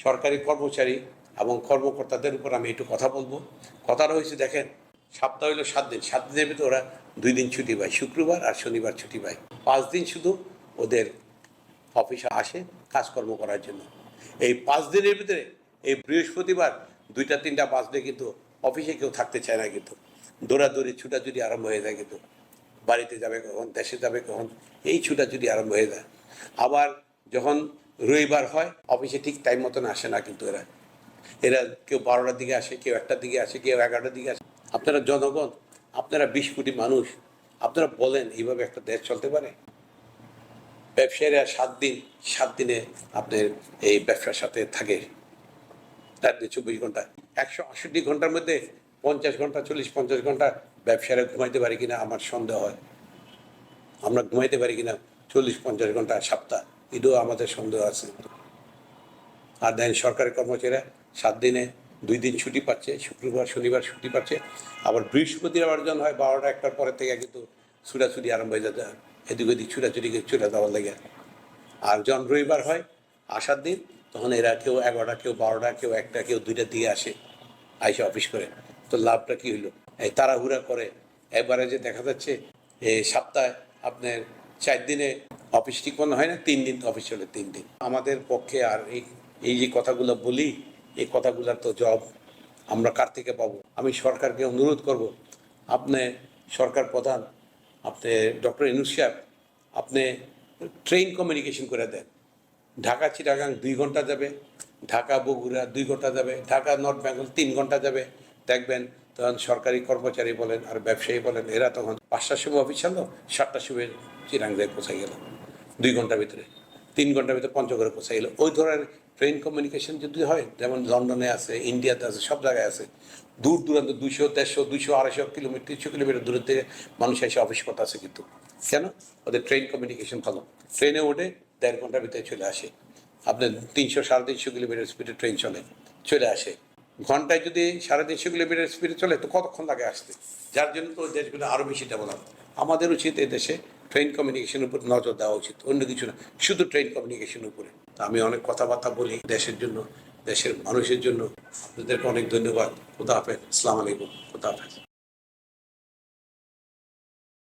সরকারি কর্মচারী এবং কর্মকর্তাদের উপর আমি একটু কথা বলবো। কথাটা হয়েছে, দেখেন, সপ্তাহ হইলো 7 দিন, 7 দিনের ভিতরে ওরা 2 দিন ছুটি পায়, শুক্রবার আর শনিবার ছুটি পায়। 5 দিন শুধু ওদের অফিসে আসে কাজকর্ম করার জন্য। এই 5 দিনের ভিতরে এই বৃহস্পতিবার 2টা-3টা বাজলে কিন্তু অফিসে কেউ থাকতে চায় না, কিন্তু দৌড়াদৌড়ি ছুটাছুটি আরম্ভ হয়ে যায়, কিন্তু বাড়িতে যাবে কখন, দেশে যাবে কখন, এই ছুটাছুটি আরম্ভ হয়ে যায়। আবার যখন রবিবার হয় অফিসে ঠিক টাইম মতন আসে না, কিন্তু এরা কেউ 12টার দিকে আসে, কেউ 1টার দিকে আসে, কেউ 11টার দিকে আসে। আপনারা জনগণ, আপনারা 20 কোটি মানুষ, আপনারা বলেন এইভাবে একটা দেশ চলতে পারে? ব্যবসায়ীরা 7 দিনে আপনার এই ব্যবসার সাথে থাকে, রাত 24 ঘন্টা, 168 ঘন্টার মধ্যে 50 ঘন্টা, 40-50 ঘন্টা ব্যবসায়ীরা ঘুমাইতে পারে কিনা আমার সন্দেহ হয়। আমরা ঘুমাইতে পারি কিনা 40-50 ঘন্টা সপ্তাহ, এটাও আমাদের সন্দেহ আছে। আর দেন সরকারি কর্মচারীরা 7 দিনে 2 দিন ছুটি পাচ্ছে, শুক্রবার শনিবার ছুটি পাচ্ছে। আবার বৃহস্পতিবার যখন হয় 12টা-1টার পরে থেকে কিন্তু ছুটাছুটি আরম্ভ হয়ে যাচ্ছে, এদিক ওদিক ছুটাছুটিকে ছুটা দেওয়ার লেগে। আর যখন রবিবার হয় আসার দিন, তখন এরা কেউ 11টা, কেউ 12টা, কেউ 1টা, কেউ 2টার দিকে আসে, আইসে অফিস করে। তো লাভটা কী হইলো? এই তাড়াহুড়া করে একবারে যে দেখা যাচ্ছে এই সপ্তাহে আপনার 4 দিনে অফিস ঠিক মতো হয় না, 3 দিন অফিস চলে, 3 দিন। আমাদের পক্ষে আর এই যে কথাগুলো বলি, এই কথাগুলোর তো জবাব আমরা কার থেকে পাবো? আমি সরকারকে অনুরোধ করব, আপনি সরকার প্রধান, আপনি ডক্টর ইউনূস সাহেব, আপনি ট্রেন কমিউনিকেশন করে দেন। ঢাকা চিটাগাং 2 ঘন্টা যাবে, ঢাকা বগুড়া 2 ঘন্টা যাবে, ঢাকা নর্থ বেঙ্গল 3 ঘন্টা যাবে। দেখবেন তখন সরকারি কর্মচারী বলেন আর ব্যবসায়ী বলেন, এরা তখন 5টার সময় অফিস ছাড়লো, 7টার সময় চিটাং যায় পৌঁছে গেল, 2 ঘন্টার ভিতরে, 3 ঘন্টার ভিতরে পঞ্চগড়ে পৌঁছে গেল। ওই ধরনের ট্রেন কমিউনিকেশন যদি হয়, যেমন লন্ডনে আছে, ইন্ডিয়াতে আছে, সব জায়গায় আছে, দূর দূরান্ত 200, 150, 200, 250 কিলোমিটার, 300 কিলোমিটার দূরের থেকে মানুষ এসে অফিস করতে আছে। কিন্তু কেন? ওদের ট্রেন কমিউনিকেশন ভালো, ট্রেনে ওঠে 1.5 ঘন্টার ভিতরে চলে আসে। আপনার 300-350 কিলোমিটার স্পিডে ট্রেন চলে আসে। ঘন্টায় যদি 350 কিলোমিটার স্পিডে চলে তো কতক্ষণ লাগে আসতে? যার জন্য তো দেশগুলো আরও বেশি ডেভেলপ। আমাদের উচিত এই দেশে ট্রেন কমিউনিকেশনের উপর নজর দেওয়া উচিত, অন্য কিছু না, শুধু ট্রেন কমিউনিকেশনের উপরে। আমি অনেক কথাবার্তা বলি দেশের জন্য, দেশের মানুষের জন্য। আপনাদেরকে অনেক ধন্যবাদ। খোদা হাফেজ। আসসালামু আলাইকুম। খোদা হাফেজ।